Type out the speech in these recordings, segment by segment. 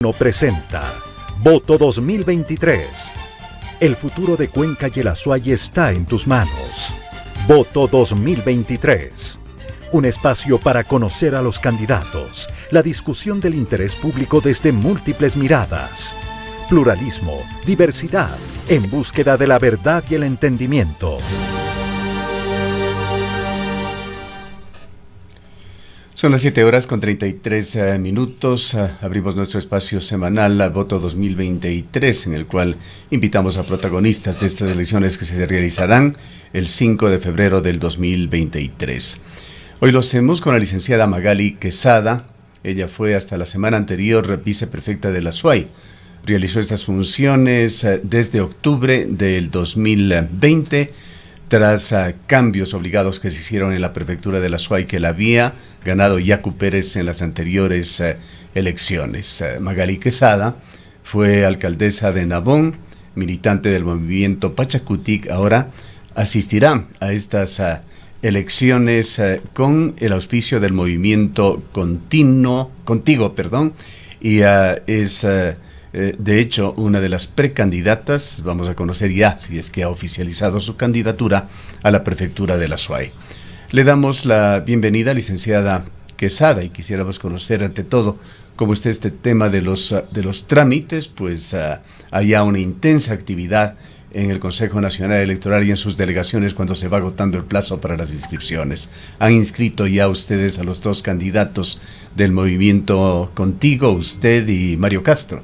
No presenta Voto 2023. El futuro de Cuenca y el Azuay está en tus manos. Voto 2023. Un espacio para conocer a los candidatos, la discusión del interés público desde múltiples miradas. Pluralismo, diversidad, en búsqueda de la verdad y el entendimiento. Son las 7:33 abrimos nuestro espacio semanal Voto 2023, en el cual invitamos a protagonistas de estas elecciones que se realizarán el 5 de febrero del 2023. Hoy lo hacemos con la licenciada Magali Quesada. Ella fue hasta la semana anterior viceprefecta de la Azuay. Realizó estas funciones desde octubre del 2020, tras cambios obligados que se hicieron en la prefectura de la Azuay, que la había ganado Yacu Pérez en las anteriores elecciones. Magali Quesada fue alcaldesa de Nabón, militante del movimiento Pachakutik. Ahora asistirá a estas elecciones con el auspicio del movimiento Contigo, y es de hecho una de las precandidatas. Vamos a conocer ya si es que ha oficializado su candidatura a la prefectura de la Azuay. Le damos la bienvenida, licenciada Quesada, y quisiéramos conocer ante todo cómo está este tema de los trámites, pues hay ya una intensa actividad en el Consejo Nacional Electoral y en sus delegaciones cuando se va agotando el plazo para las inscripciones. ¿Han inscrito ya ustedes a los dos candidatos del movimiento Contigo, usted y Mario Castro?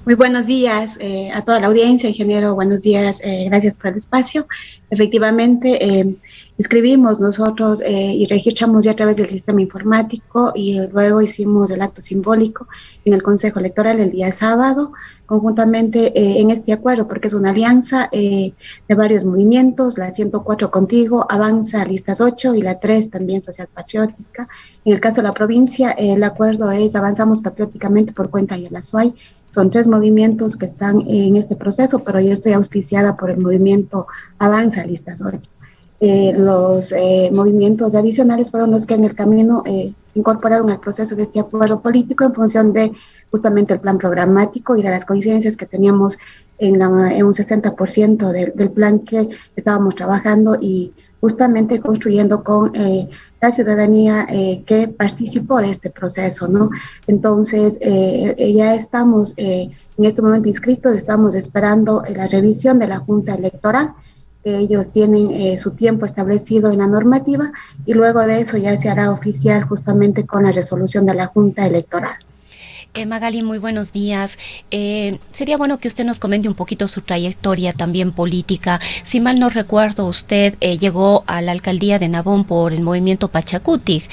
Muy buenos días a toda la audiencia, ingeniero, buenos días, gracias por el espacio. Efectivamente, inscribimos nosotros y registramos ya a través del sistema informático, y luego hicimos el acto simbólico en el Consejo Electoral el día sábado, conjuntamente en este acuerdo, porque es una alianza de varios movimientos. La 104 Contigo, Avanza, Listas 8, y la 3 también Social Patriótica. En el caso de la provincia, el acuerdo es Avanzamos Patrióticamente por Cuenca y el Azuay. Son 3 movimientos que están en este proceso, pero yo estoy auspiciada por el movimiento Avanza, Listas 8. Los movimientos adicionales fueron los que en el camino se incorporaron al proceso de este acuerdo político en función de justamente el plan programático y de las coincidencias que teníamos en un 60% del plan que estábamos trabajando y justamente construyendo con la ciudadanía que participó de este proceso, ¿no? Entonces, ya estamos en este momento inscritos, estamos esperando la revisión de la Junta Electoral. Ellos tienen su tiempo establecido en la normativa, y luego de eso ya se hará oficial justamente con la resolución de la Junta Electoral. Magali, muy buenos días. Sería bueno que usted nos comente un poquito su trayectoria también política. Si mal no recuerdo, usted llegó a la alcaldía de Nabón por el movimiento Pachakutik.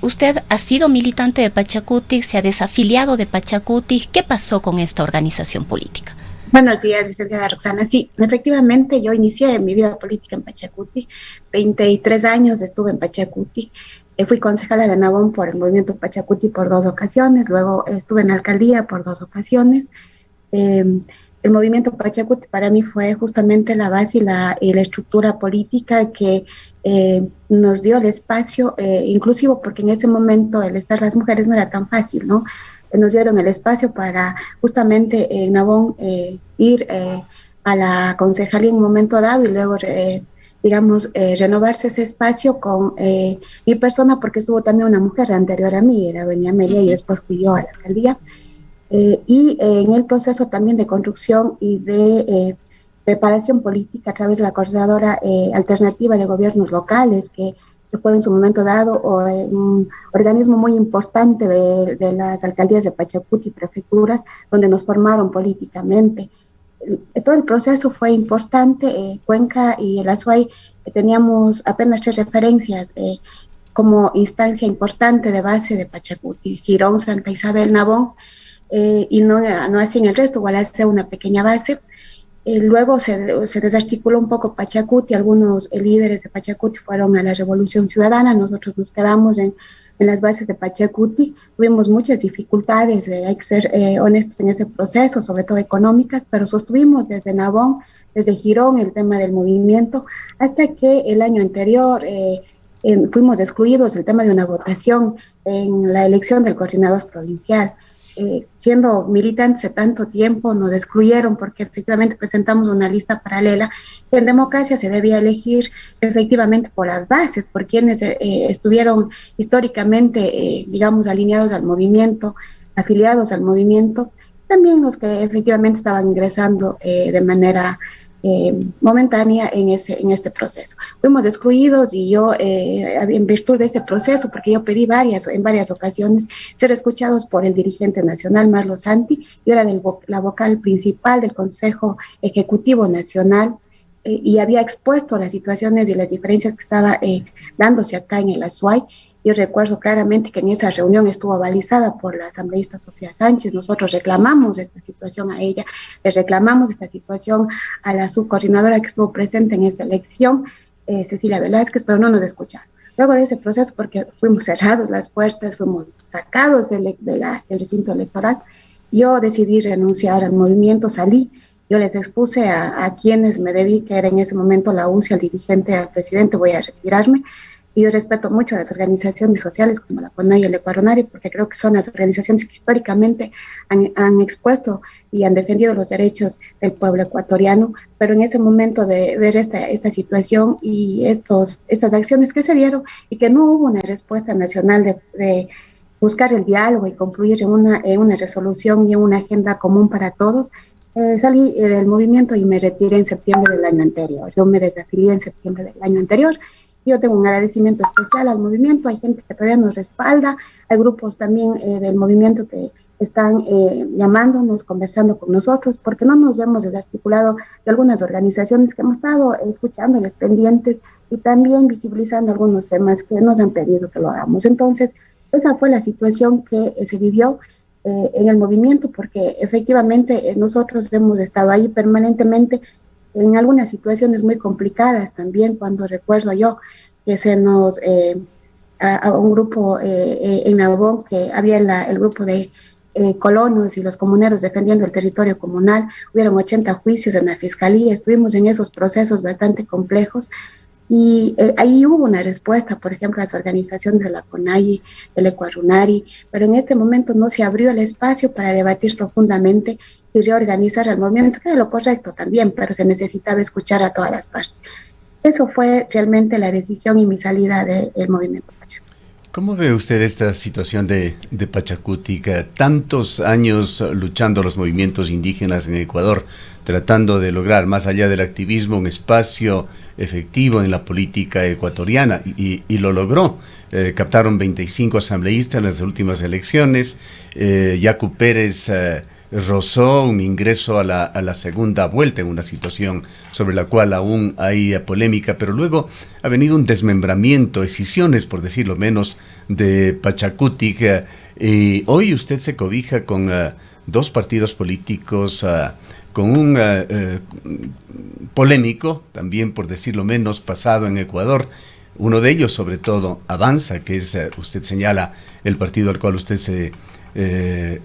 Usted ha sido militante de Pachakutik, se ha desafiliado de Pachakutik. ¿Qué pasó con esta organización política? Buenos días, licenciada Roxana. Sí, efectivamente, yo inicié mi vida política en Pachakutik. 23 años estuve en Pachakutik. Fui concejala de Nabón por el movimiento Pachakutik por 2 ocasiones, luego estuve en la alcaldía por 2 ocasiones. El movimiento Pachakutik para mí fue justamente la base y la estructura política que nos dio el espacio inclusivo, porque en ese momento el estar las mujeres no era tan fácil, ¿no? Nos dieron el espacio para justamente en Nabón ir a la concejalía en un momento dado, y luego renovarse ese espacio con mi persona, porque estuvo también una mujer anterior a mí, era doña Amelia, y después fui yo a la alcaldía. Y en el proceso también de construcción y de preparación política a través de la Coordinadora Alternativa de Gobiernos Locales, que fue en su momento dado un organismo muy importante de las alcaldías de Pachakutik y prefecturas, donde nos formaron políticamente. Todo el proceso fue importante. Cuenca y el Azuay teníamos apenas 3 referencias como instancia importante de base de Pachakutik: Girón, Santa Isabel, Nabón, y no así en el resto, igual hace una pequeña base. Luego se desarticuló un poco Pachakutik, algunos líderes de Pachakutik fueron a la Revolución Ciudadana, nosotros nos quedamos en las bases de Pachakutik. Tuvimos muchas dificultades, hay que ser honestos en ese proceso, sobre todo económicas, pero sostuvimos desde Nabón, desde Girón, el tema del movimiento, hasta que el año anterior fuimos excluidos del tema de una votación en la elección del coordinador provincial. Siendo militantes de tanto tiempo, nos excluyeron porque efectivamente presentamos una lista paralela que en democracia se debía elegir efectivamente por las bases, por quienes estuvieron históricamente, digamos, alineados al movimiento, afiliados al movimiento, también los que efectivamente estaban ingresando de manera momentánea en este proceso. Fuimos excluidos y yo, en virtud de ese proceso, porque yo pedí en varias ocasiones ser escuchados por el dirigente nacional, Marlos Santi, yo era la vocal principal del Consejo Ejecutivo Nacional, y había expuesto las situaciones y las diferencias que estaba dándose acá en el Azuay. Yo recuerdo claramente que en esa reunión estuvo avalizada por la asambleísta Sofía Sánchez. Nosotros reclamamos esta situación a ella, le reclamamos esta situación a la subcoordinadora que estuvo presente en esta elección, Cecilia Velázquez, pero no nos escucharon. Luego de ese proceso, porque fuimos cerrados las puertas, fuimos sacados del recinto electoral, yo decidí renunciar al movimiento, salí. Yo les expuse a quienes me debí, que era en ese momento la UCI, al dirigente, al presidente, voy a retirarme. Y yo respeto mucho a las organizaciones sociales como la CONAI y el Ecuador, porque creo que son las organizaciones que históricamente han expuesto y han defendido los derechos del pueblo ecuatoriano. Pero en ese momento de ver esta situación y estas acciones que se dieron y que no hubo una respuesta nacional de buscar el diálogo y confluir en una resolución y en una agenda común para todos, salí del movimiento y me retiré en septiembre del año anterior. Yo me desafilié en septiembre del año anterior. Yo tengo un agradecimiento especial al movimiento. Hay gente que todavía nos respalda. Hay grupos también del movimiento que están llamándonos, conversando con nosotros, porque no nos hemos desarticulado de algunas organizaciones que hemos estado escuchándoles pendientes y también visibilizando algunos temas que nos han pedido que lo hagamos. Entonces, esa fue la situación que se vivió en el movimiento, porque efectivamente nosotros hemos estado ahí permanentemente en algunas situaciones muy complicadas también, cuando recuerdo yo que se nos, a un grupo en Nabón, que había el grupo de colonos y los comuneros defendiendo el territorio comunal, hubieron 80 juicios en la fiscalía, estuvimos en esos procesos bastante complejos. Y ahí hubo una respuesta, por ejemplo, a las organizaciones de la CONAI, del Ecuarunari, pero en este momento no se abrió el espacio para debatir profundamente y reorganizar el movimiento, que era lo correcto también, pero se necesitaba escuchar a todas las partes. Eso fue realmente la decisión y mi salida del movimiento Pachacuti. ¿Cómo ve usted esta situación de Pachacuti? Tantos años luchando los movimientos indígenas en Ecuador, tratando de lograr, más allá del activismo, un espacio efectivo en la política ecuatoriana, y lo logró. Captaron 25 asambleístas en las últimas elecciones. Yacu Pérez rozó un ingreso a la segunda vuelta en una situación sobre la cual aún hay polémica, pero luego ha venido un desmembramiento, escisiones, por decirlo menos, de Pachacuti. Y hoy usted se cobija con dos partidos políticos, con un polémico, también por decirlo menos, pasado en Ecuador. Uno de ellos, sobre todo, Avanza, que es, usted señala, el partido al cual usted al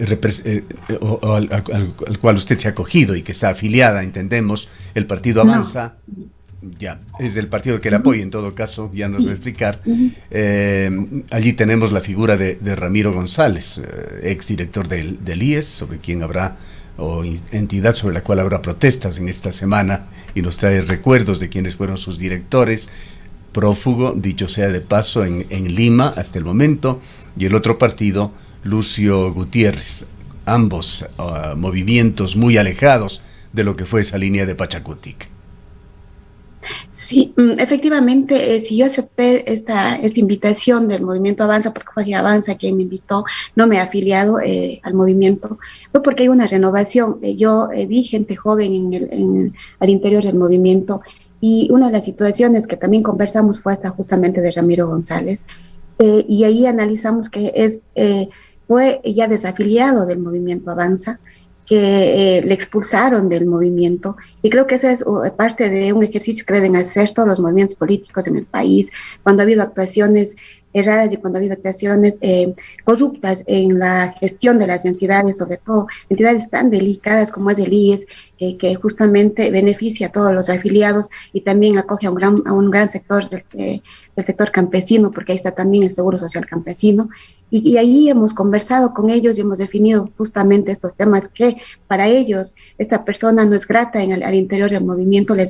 cual usted se ha acogido y que está afiliada, entendemos, el partido Avanza. No. Ya, es el partido que le apoya, en todo caso, ya nos va a explicar. Allí tenemos la figura de Ramiro González, exdirector del IES, sobre quien habrá, o entidad sobre la cual habrá protestas en esta semana, y nos trae recuerdos de quienes fueron sus directores. Prófugo, dicho sea de paso, en Lima hasta el momento, y el otro partido, Lucio Gutiérrez, ambos movimientos muy alejados de lo que fue esa línea de Pachacuti. Sí, efectivamente, si yo acepté esta invitación del movimiento Avanza, porque fue Avanza quien me invitó, no me he afiliado al movimiento, fue porque hay una renovación. Yo vi gente joven al interior del movimiento, y una de las situaciones que también conversamos fue esta justamente de Ramiro González, y ahí analizamos que fue ya desafiliado del movimiento Avanza, que le expulsaron del movimiento, y creo que esa es parte de un ejercicio que deben hacer todos los movimientos políticos en el país, cuando ha habido actuaciones erradas y cuando ha habido actuaciones corruptas en la gestión de las entidades, sobre todo entidades tan delicadas como es el IES, que justamente beneficia a todos los afiliados y también acoge a un gran sector del sector campesino, porque ahí está también el Seguro Social Campesino. Y ahí hemos conversado con ellos y hemos definido justamente estos temas que para ellos esta persona no es grata al interior del movimiento, le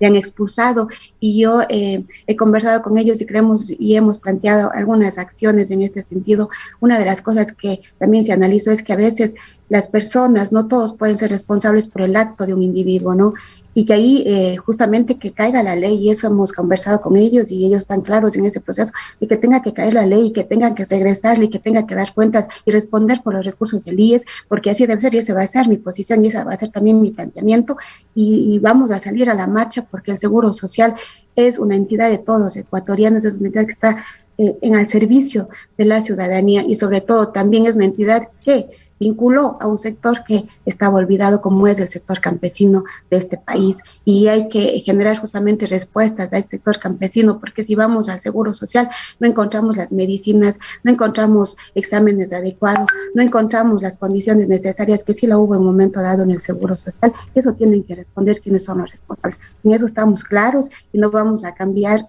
han expulsado, y yo he conversado con ellos y creemos y hemos planteado algunas acciones en este sentido. Una de las cosas que también se analizó es que a veces las personas, no todos pueden ser responsables por el acto de un individuo, ¿no? Y que ahí justamente que caiga la ley, y eso hemos conversado con ellos y ellos están claros en ese proceso, y que tenga que caer la ley y que tengan que regresarle y que tenga que dar cuentas y responder por los recursos del IES, porque así debe ser y esa va a ser mi posición y esa va a ser también mi planteamiento, y vamos a salir a la marcha porque el Seguro Social es una entidad de todos los ecuatorianos, es una entidad que está al servicio de la ciudadanía y sobre todo también es una entidad que vinculó a un sector que estaba olvidado como es el sector campesino de este país, y hay que generar justamente respuestas a ese sector campesino, porque si vamos al Seguro Social no encontramos las medicinas, no encontramos exámenes adecuados, no encontramos las condiciones necesarias que sí la hubo en un momento dado en el Seguro Social. Eso tienen que responder quiénes son los responsables. En eso estamos claros y no vamos a cambiar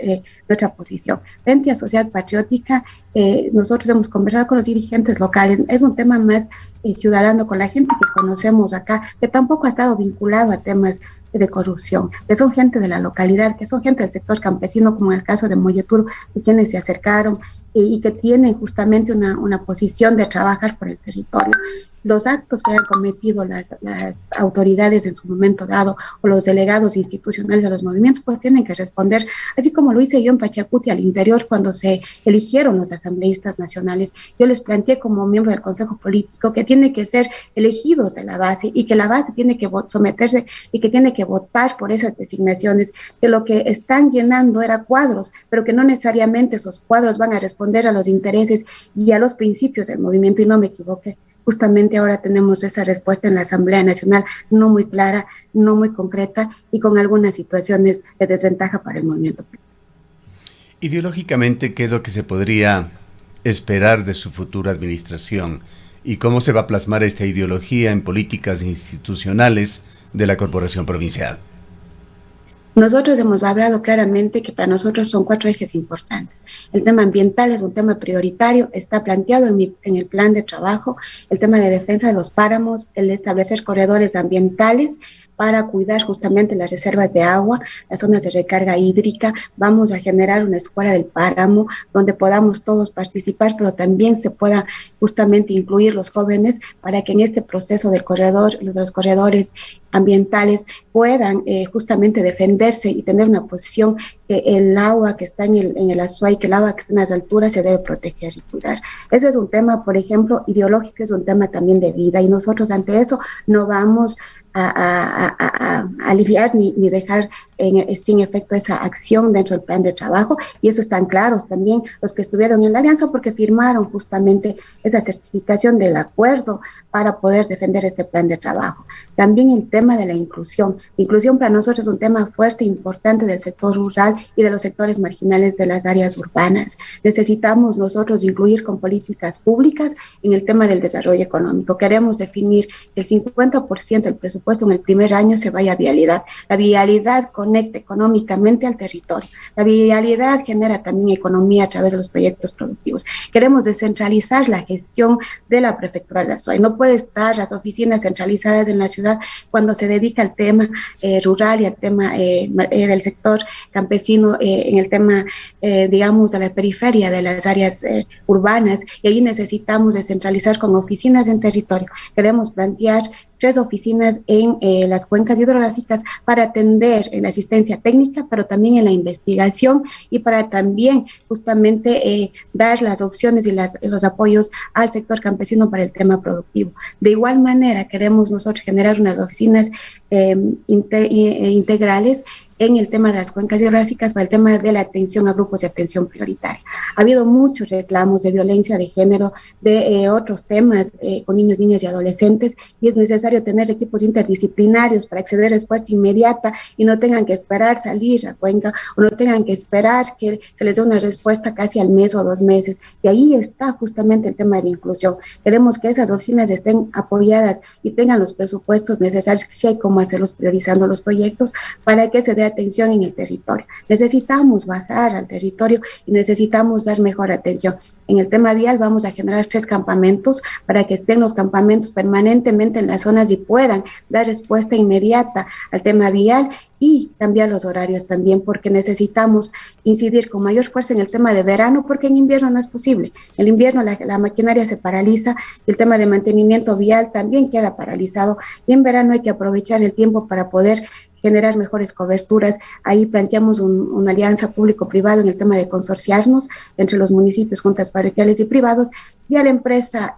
nuestra posición. Frente a Social Patriótica, nosotros hemos conversado con los dirigentes locales, es un tema más ciudadano, con la gente que conocemos acá, que tampoco ha estado vinculado a temas de corrupción, que son gente de la localidad, que son gente del sector campesino, como en el caso de Molleturo, de quienes se acercaron y que tienen justamente una posición de trabajar por el territorio. Los actos que han cometido las autoridades en su momento dado o los delegados institucionales de los movimientos, pues tienen que responder, así como lo hice yo en Pachacuti al interior cuando se eligieron los asambleístas nacionales. Yo les planteé como miembro del Consejo Político que tiene que ser elegidos de la base y que la base tiene que someterse y que tiene que votar por esas designaciones, que lo que están llenando era cuadros, pero que no necesariamente esos cuadros van a responder a los intereses y a los principios del movimiento, y no me equivoqué. Justamente ahora tenemos esa respuesta en la Asamblea Nacional, no muy clara, no muy concreta y con algunas situaciones de desventaja para el movimiento. Ideológicamente, ¿qué es lo que se podría esperar de su futura administración? ¿Y cómo se va a plasmar esta ideología en políticas institucionales de la Corporación Provincial? Nosotros hemos hablado claramente que para nosotros son 4 ejes importantes. El tema ambiental es un tema prioritario, está planteado en el plan de trabajo, el tema de defensa de los páramos, el de establecer corredores ambientales para cuidar justamente las reservas de agua, las zonas de recarga hídrica. Vamos a generar una escuela del páramo donde podamos todos participar, pero también se pueda justamente incluir los jóvenes para que en este proceso del corredor, de los corredores ambientales puedan justamente defenderse y tener una posición que el agua que está en el Azuay, que el agua que está en las alturas se debe proteger y cuidar. Ese es un tema, por ejemplo, ideológico, es un tema también de vida, y nosotros ante eso no vamos a aliviar ni dejar sin efecto esa acción dentro del plan de trabajo, y eso están claros también los que estuvieron en la alianza porque firmaron justamente esa certificación del acuerdo para poder defender este plan de trabajo. También el tema de la inclusión. La inclusión para nosotros es un tema fuerte e importante del sector rural y de los sectores marginales de las áreas urbanas. Necesitamos nosotros incluir con políticas públicas en el tema del desarrollo económico. Queremos definir que el 50% del presupuesto en el primer año se vaya a vialidad. La vialidad conecta económicamente al territorio. La vialidad genera también economía a través de los proyectos productivos. Queremos descentralizar la gestión de la prefectura de la Azuay. No puede estar las oficinas centralizadas en la ciudad cuando se dedica al tema rural y al tema del sector campesino, en el tema, digamos, de la periferia de las áreas urbanas, y ahí necesitamos descentralizar con oficinas en territorio. Queremos plantear 3 oficinas en las cuencas hidrográficas para atender en la asistencia técnica, pero también en la investigación y para también justamente dar las opciones y los apoyos al sector campesino para el tema productivo. De igual manera, queremos nosotros generar unas oficinas integrales en el tema de las cuencas hidrográficas para el tema de la atención a grupos de atención prioritaria. Ha habido muchos reclamos de violencia de género, de otros temas con niños, niñas y adolescentes, y es necesario tener equipos interdisciplinarios para acceder a respuesta inmediata y no tengan que esperar salir a Cuenca o no tengan que esperar que se les dé una respuesta casi al mes o 2 meses. Y ahí está justamente el tema de la inclusión. Queremos que esas oficinas estén apoyadas y tengan los presupuestos necesarios, que sí hay cómo hacerlos priorizando los proyectos para que se dé atención en el territorio. Necesitamos bajar al territorio y necesitamos dar mejor atención. En el tema vial vamos a generar 3 campamentos para que estén los campamentos permanentemente en las zonas y puedan dar respuesta inmediata al tema vial y cambiar los horarios también, porque necesitamos incidir con mayor fuerza en el tema de verano, porque en invierno no es posible. En el invierno la maquinaria se paraliza, el tema de mantenimiento vial también queda paralizado, y en verano hay que aprovechar el tiempo para poder generar mejores coberturas. Ahí planteamos una alianza público-privado en el tema de consorciarnos entre los municipios, juntas parroquiales y privados, y a la empresa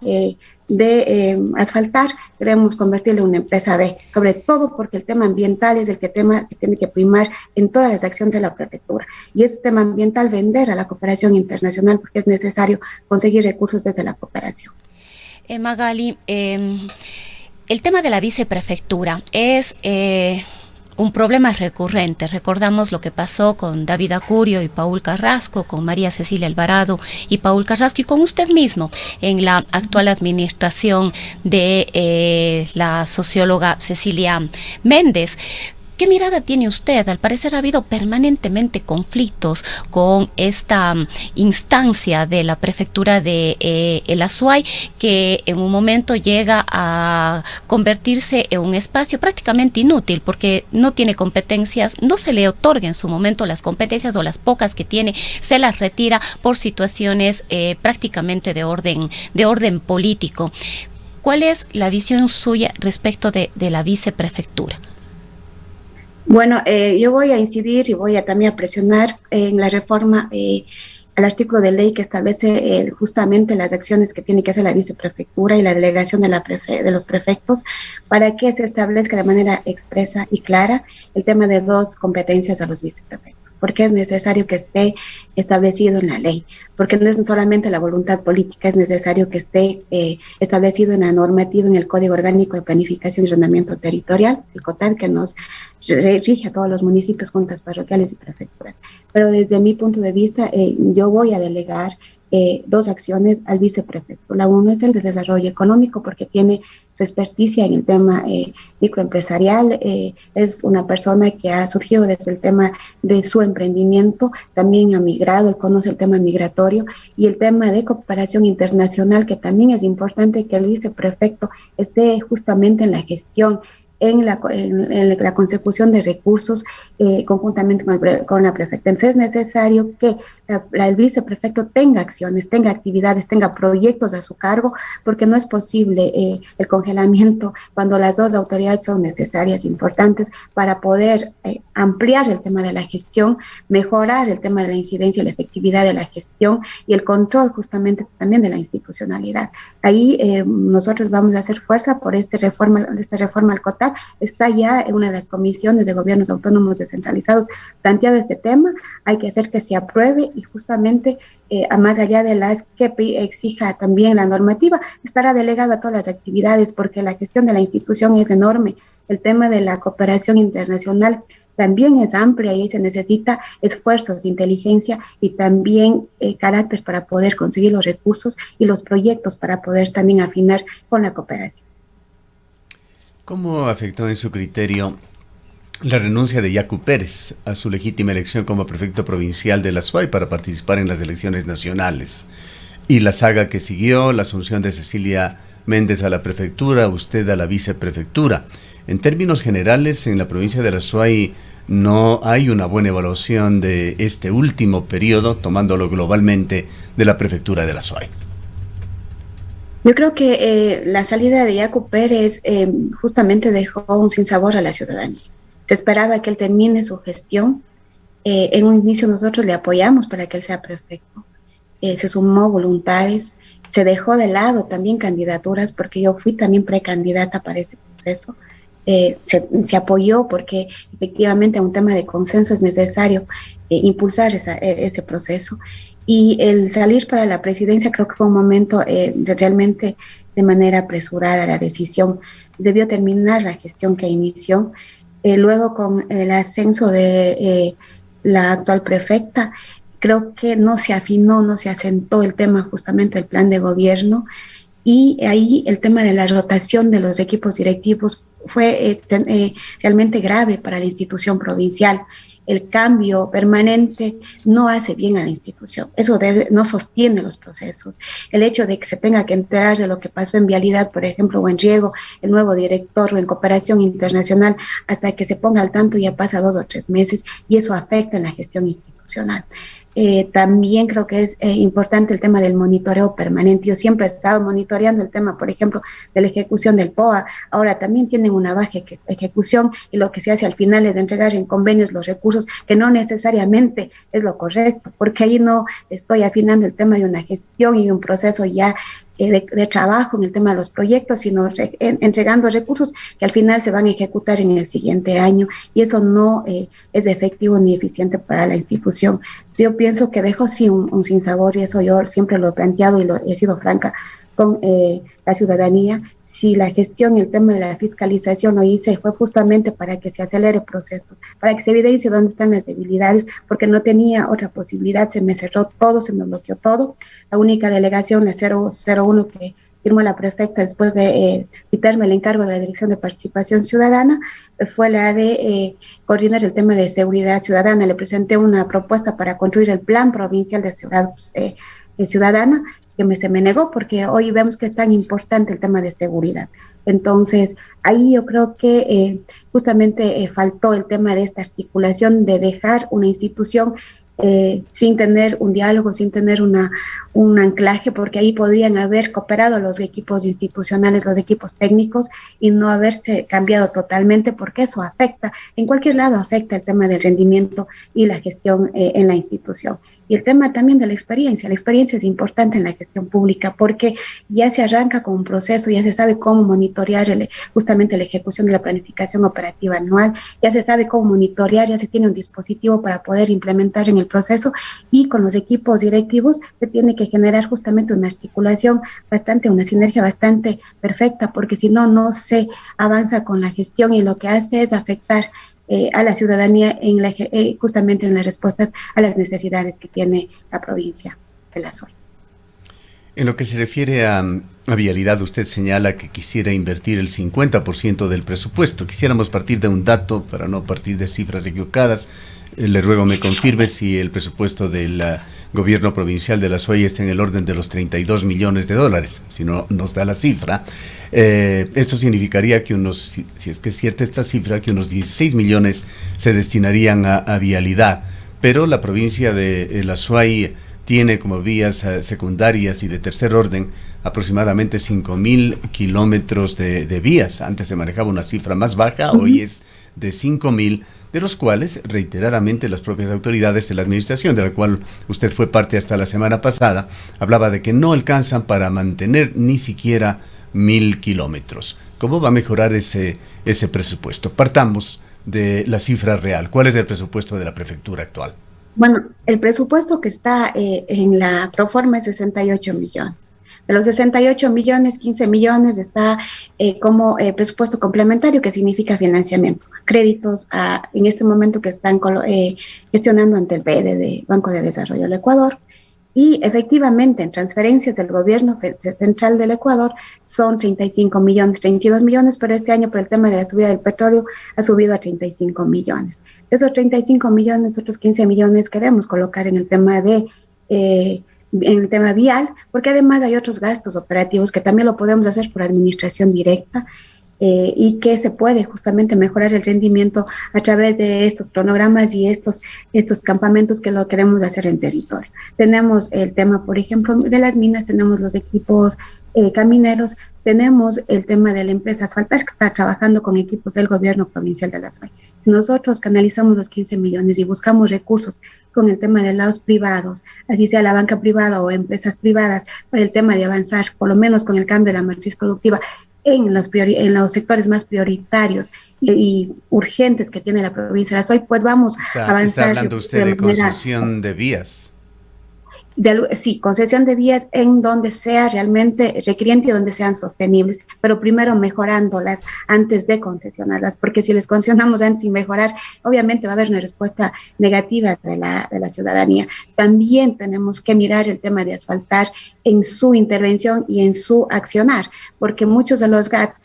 de asfaltar queremos convertirla en una empresa B, sobre todo porque el tema ambiental es el tema que tiene que primar en todas las acciones de la prefectura, y ese tema ambiental vender a la cooperación internacional, porque es necesario conseguir recursos desde la cooperación. Magali, el tema de la viceprefectura es un problema recurrente. Recordamos lo que pasó con David Acurio y Paul Carrasco, con María Cecilia Alvarado y Paul Carrasco, y con usted mismo en la actual administración de la socióloga Cecilia Méndez. ¿Qué mirada tiene usted? Al parecer ha habido permanentemente conflictos con esta instancia de la prefectura de el Azuay, que en un momento llega a convertirse en un espacio prácticamente inútil porque no tiene competencias, no se le otorga en su momento las competencias, o las pocas que tiene se las retira por situaciones prácticamente de orden político. ¿Cuál es la visión suya respecto de la viceprefectura? Bueno, yo voy a incidir y voy a también a presionar en la reforma al artículo de ley que establece justamente las acciones que tiene que hacer la viceprefectura y la delegación de los prefectos, para que se establezca de manera expresa y clara el tema de 2 competencias a los viceprefectos, porque es necesario que esté establecido en la ley, porque no es solamente la voluntad política, es necesario que esté establecido en la normativa, en el Código Orgánico de Planificación y Ordenamiento Territorial, el COTAD, que nos rige a todos los municipios, juntas parroquiales y prefecturas. Pero desde mi punto de vista, yo voy a delegar 2 acciones al viceprefecto. La una es el de desarrollo económico, porque tiene su experticia en el tema microempresarial, es una persona que ha surgido desde el tema de su emprendimiento, también ha migrado, él conoce el tema migratorio y el tema de cooperación internacional, que también es importante que el viceprefecto esté justamente en la gestión, en la consecución de recursos conjuntamente con la prefecta. Entonces es necesario que el viceprefecto tenga acciones, tenga actividades, tenga proyectos a su cargo, porque no es posible el congelamiento cuando las 2 autoridades son necesarias, importantes, para poder ampliar el tema de la gestión, mejorar el tema de la incidencia y la efectividad de la gestión y el control justamente también de la institucionalidad. Ahí nosotros vamos a hacer fuerza por esta reforma al COTAD. Está ya en una de las comisiones de gobiernos autónomos descentralizados planteado este tema, hay que hacer que se apruebe y justamente a más allá de las que exija también la normativa, estará delegado a todas las actividades, porque la gestión de la institución es enorme. El tema de la cooperación internacional también es amplia y se necesita esfuerzos, inteligencia y también carácter para poder conseguir los recursos y los proyectos para poder también afinar con la cooperación. ¿Cómo afectó en su criterio la renuncia de Yacu Pérez a su legítima elección como prefecto provincial de la Azuay para participar en las elecciones nacionales? Y la saga que siguió, la asunción de Cecilia Méndez a la prefectura, usted a la viceprefectura. En términos generales, en la provincia de la Azuay no hay una buena evaluación de este último periodo, tomándolo globalmente, de la prefectura de la Azuay. Yo creo que la salida de Yacu Pérez justamente dejó un sinsabor a la ciudadanía. Se esperaba que él termine su gestión. En un inicio nosotros le apoyamos para que él sea prefecto. Se sumó voluntades, se dejó de lado también candidaturas, porque yo fui también precandidata para ese proceso. se apoyó porque efectivamente a un tema de consenso es necesario impulsar ese proceso. Y el salir para la presidencia creo que fue un momento de realmente de manera apresurada la decisión. Debió terminar la gestión que inició. Luego con el ascenso de la actual prefecta, creo que no se afinó, no se asentó el tema justamente del plan de gobierno, y ahí el tema de la rotación de los equipos directivos fue realmente grave para la institución provincial. El cambio permanente no hace bien a la institución, eso no sostiene los procesos. El hecho de que se tenga que enterar de lo que pasó en vialidad, por ejemplo, o en riego, el nuevo director, o en cooperación internacional, hasta que se ponga al tanto ya pasa 2 o 3 meses, y eso afecta en la gestión institucional. También creo que es importante el tema del monitoreo permanente. Yo siempre he estado monitoreando el tema, por ejemplo, de la ejecución del POA. Ahora también tienen una baja ejecución, y lo que se hace al final es entregar en convenios los recursos, que no necesariamente es lo correcto, porque ahí no estoy afinando el tema de una gestión y un proceso ya de trabajo en el tema de los proyectos, sino entregando recursos que al final se van a ejecutar en el siguiente año, y eso no es efectivo ni eficiente para la institución. Yo pienso que dejo sí un sinsabor, y eso yo siempre lo he planteado y he sido franca con la ciudadanía. Si la gestión, el tema de la fiscalización lo hice, fue justamente para que se acelere el proceso, para que se evidencie dónde están las debilidades, porque no tenía otra posibilidad. Se me cerró todo, se me bloqueó todo. La única delegación, la 001, que firmó la prefecta después de quitarme el encargo de la Dirección de Participación Ciudadana, fue la de coordinar el tema de seguridad ciudadana. Le presenté una propuesta para construir el Plan Provincial de Seguridad Ciudadana, que se me negó, porque hoy vemos que es tan importante el tema de seguridad. Entonces, ahí yo creo que justamente faltó el tema de esta articulación, de dejar una institución sin tener un diálogo, sin tener un anclaje, porque ahí podrían haber cooperado los equipos institucionales, los equipos técnicos, y no haberse cambiado totalmente, porque eso afecta, en cualquier lado afecta el tema del rendimiento y la gestión en la institución. Y el tema también de la experiencia es importante en la gestión pública, porque ya se arranca con un proceso, ya se sabe cómo monitorear justamente la ejecución de la planificación operativa anual, ya se sabe cómo monitorear, ya se tiene un dispositivo para poder implementar en el proceso, y con los equipos directivos se tiene que generar justamente una articulación una sinergia bastante perfecta, porque si no, no se avanza con la gestión, y lo que hace es afectar a la ciudadanía justamente en las respuestas a las necesidades que tiene la provincia de la Azuay. En lo que se refiere a vialidad, usted señala que quisiera invertir el 50% del presupuesto. Quisiéramos partir de un dato para no partir de cifras equivocadas. Le ruego me confirme si el presupuesto del gobierno provincial de la Azuay está en el orden de los 32 millones de dólares. Si no nos da la cifra, esto significaría que si es que es cierta esta cifra, que unos 16 millones se destinarían a vialidad. Pero la provincia de la Azuay tiene como vías secundarias y de tercer orden aproximadamente 5.000 kilómetros de vías. Antes se manejaba una cifra más baja, hoy es de 5.000, de los cuales reiteradamente las propias autoridades de la administración, de la cual usted fue parte hasta la semana pasada, hablaba de que no alcanzan para mantener ni siquiera 1.000 kilómetros. ¿Cómo va a mejorar ese presupuesto? Partamos de la cifra real. ¿Cuál es el presupuesto de la prefectura actual? Bueno, el presupuesto que está en la Proforma es 68 millones. De los 68 millones, 15 millones está como presupuesto complementario, que significa financiamiento, créditos en este momento que están gestionando ante el BEDE, Banco de Desarrollo del Ecuador. Y efectivamente, en transferencias del gobierno central del Ecuador son 35 millones, 32 millones, pero este año por el tema de la subida del petróleo ha subido a 35 millones. De esos 35 millones, otros 15 millones queremos colocar en el tema en el tema vial, porque además hay otros gastos operativos que también lo podemos hacer por administración directa, y que se puede justamente mejorar el rendimiento a través de estos cronogramas y estos campamentos que lo queremos hacer en territorio. Tenemos el tema, por ejemplo, de las minas, tenemos los equipos camineros, tenemos el tema de la empresa Asfaltar, que está trabajando con equipos del gobierno provincial de la Azuay. Nosotros canalizamos los 15 millones y buscamos recursos con el tema de lados privados, así sea la banca privada o empresas privadas, para el tema de avanzar, por lo menos con el cambio de la matriz productiva, en los sectores más prioritarios y urgentes que tiene la provincia de Azuay, pues vamos a avanzar. Está hablando usted de concesión de vías. Sí, concesión de vías en donde sea realmente requiriente y donde sean sostenibles, pero primero mejorándolas antes de concesionarlas, porque si les concesionamos antes sin mejorar, obviamente va a haber una respuesta negativa de la ciudadanía. También tenemos que mirar el tema de asfaltar en su intervención y en su accionar, porque muchos de los GATS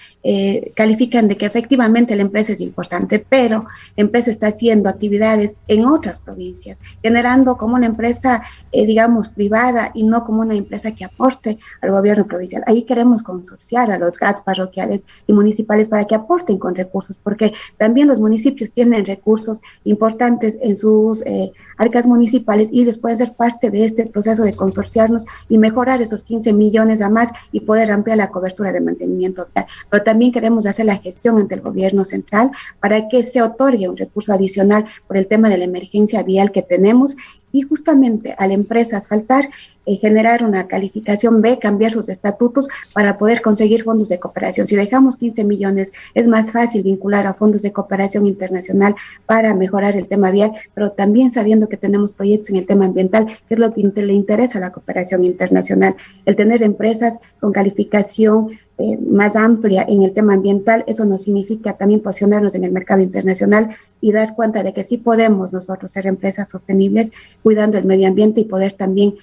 califican de que efectivamente la empresa es importante, pero la empresa está haciendo actividades en otras provincias, generando como una empresa, digamos, privada y no como una empresa que aporte al gobierno provincial. Ahí queremos consorciar a los GATS parroquiales y municipales para que aporten con recursos, porque también los municipios tienen recursos importantes en sus arcas municipales y ellos pueden ser parte de este proceso de consorciarnos y mejorar esos 15 millones a más y poder ampliar la cobertura de mantenimiento vial. Pero también queremos hacer la gestión ante el gobierno central para que se otorgue un recurso adicional por el tema de la emergencia vial que tenemos y justamente a la empresa asfaltar, generar una calificación B, cambiar sus estatutos para poder conseguir fondos de cooperación. Si dejamos 15 millones, es más fácil vincular a fondos de cooperación internacional para mejorar el tema vial, pero también sabiendo que tenemos proyectos en el tema ambiental, que es lo que le interesa a la cooperación internacional, el tener empresas con calificación más amplia en el tema ambiental, eso nos significa también posicionarnos en el mercado internacional y dar cuenta de que sí podemos nosotros ser empresas sostenibles, cuidando el medio ambiente y poder también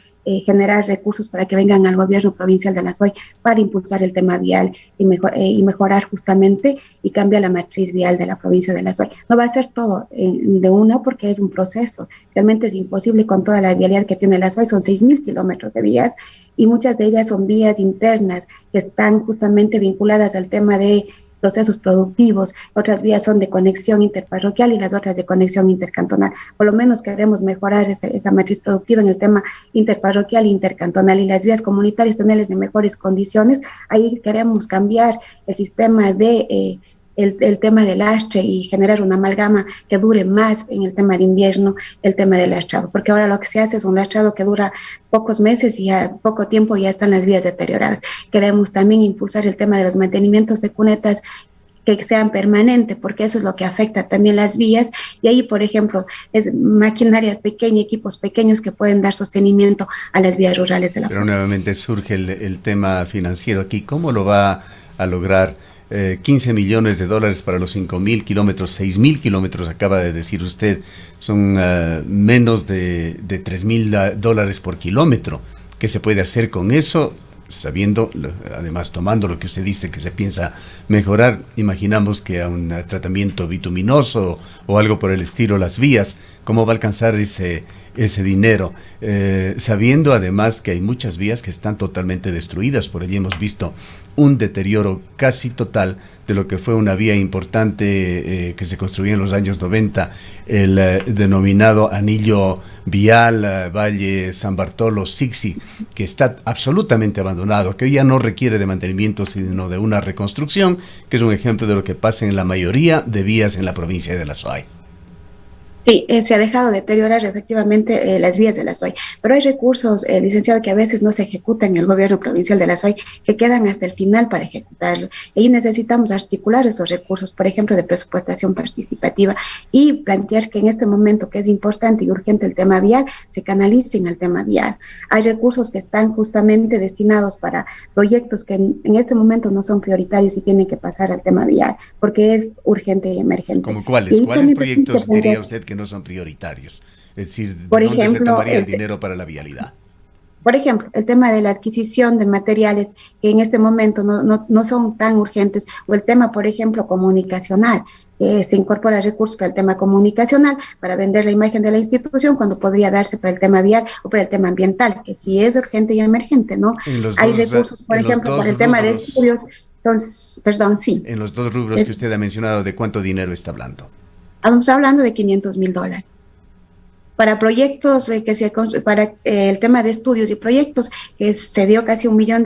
generar recursos para que vengan al gobierno provincial de la Azuay para impulsar el tema vial y mejorar justamente y cambiar la matriz vial de la provincia de la Azuay. No va a ser todo de una porque es un proceso. Realmente es imposible con toda la vialidad que tiene la Azuay, son 6.000 kilómetros de vías y muchas de ellas son vías internas que están justamente vinculadas al tema de procesos productivos, otras vías son de conexión interparroquial y las otras de conexión intercantonal. Por lo menos queremos mejorar esa matriz productiva en el tema interparroquial e intercantonal y las vías comunitarias tenerles en mejores condiciones. Ahí queremos cambiar el sistema de el tema del lastre y generar una amalgama que dure más en el tema de invierno, el tema del lastrado, porque ahora lo que se hace es un lastrado que dura pocos meses y a poco tiempo ya están las vías deterioradas. Queremos también impulsar el tema de los mantenimientos de cunetas que sean permanentes, porque eso es lo que afecta también las vías, y ahí, por ejemplo, es maquinarias pequeñas, equipos pequeños que pueden dar sostenimiento a las vías rurales de la Pero provincia. nuevamente surge el tema financiero aquí. ¿Cómo lo va a lograr? 15 millones de dólares para los 5.000 kilómetros, 6.000 kilómetros, acaba de decir usted, son menos de 3.000 dólares por kilómetro. ¿Qué se puede hacer con eso? Sabiendo, además tomando lo que usted dice que se piensa mejorar, imaginamos que a un tratamiento bituminoso o algo por el estilo, las vías, ¿cómo va a alcanzar ese dinero? Sabiendo además que hay muchas vías que están totalmente destruidas, por allí hemos visto un deterioro casi total de lo que fue una vía importante que se construyó en los años 90, el denominado anillo vial Valle San Bartolo Sixi, que está absolutamente abandonado, que hoy ya no requiere de mantenimiento sino de una reconstrucción, que es un ejemplo de lo que pasa en la mayoría de vías en la provincia de la Azuay. Sí, se ha dejado deteriorar efectivamente las vías de la Azuay, pero hay recursos, licenciado, que a veces no se ejecutan en el gobierno provincial de la Azuay, que quedan hasta el final para ejecutarlo. Y necesitamos articular esos recursos, por ejemplo, de presupuestación participativa y plantear que en este momento, que es importante y urgente el tema vial, se canalicen al tema vial. Hay recursos que están justamente destinados para proyectos que en este momento no son prioritarios y tienen que pasar al tema vial, porque es urgente y emergente. ¿Cómo cuáles? ¿Cuáles proyectos diría usted que no son prioritarios? Es decir, ¿de dónde se tomaría el dinero para la vialidad? Por ejemplo, el tema de la adquisición de materiales que en este momento no son tan urgentes, o el tema, por ejemplo, comunicacional, se incorpora recursos para el tema comunicacional, para vender la imagen de la institución, cuando podría darse para el tema vial o para el tema ambiental, que sí es urgente y emergente, ¿no? Hay recursos, por ejemplo, para el tema de estudios. Entonces, perdón, sí. En los dos rubros que usted ha mencionado, ¿de cuánto dinero está hablando? Estamos hablando de $500,000. Para proyectos para el tema de estudios y proyectos, se dio casi $1 millón,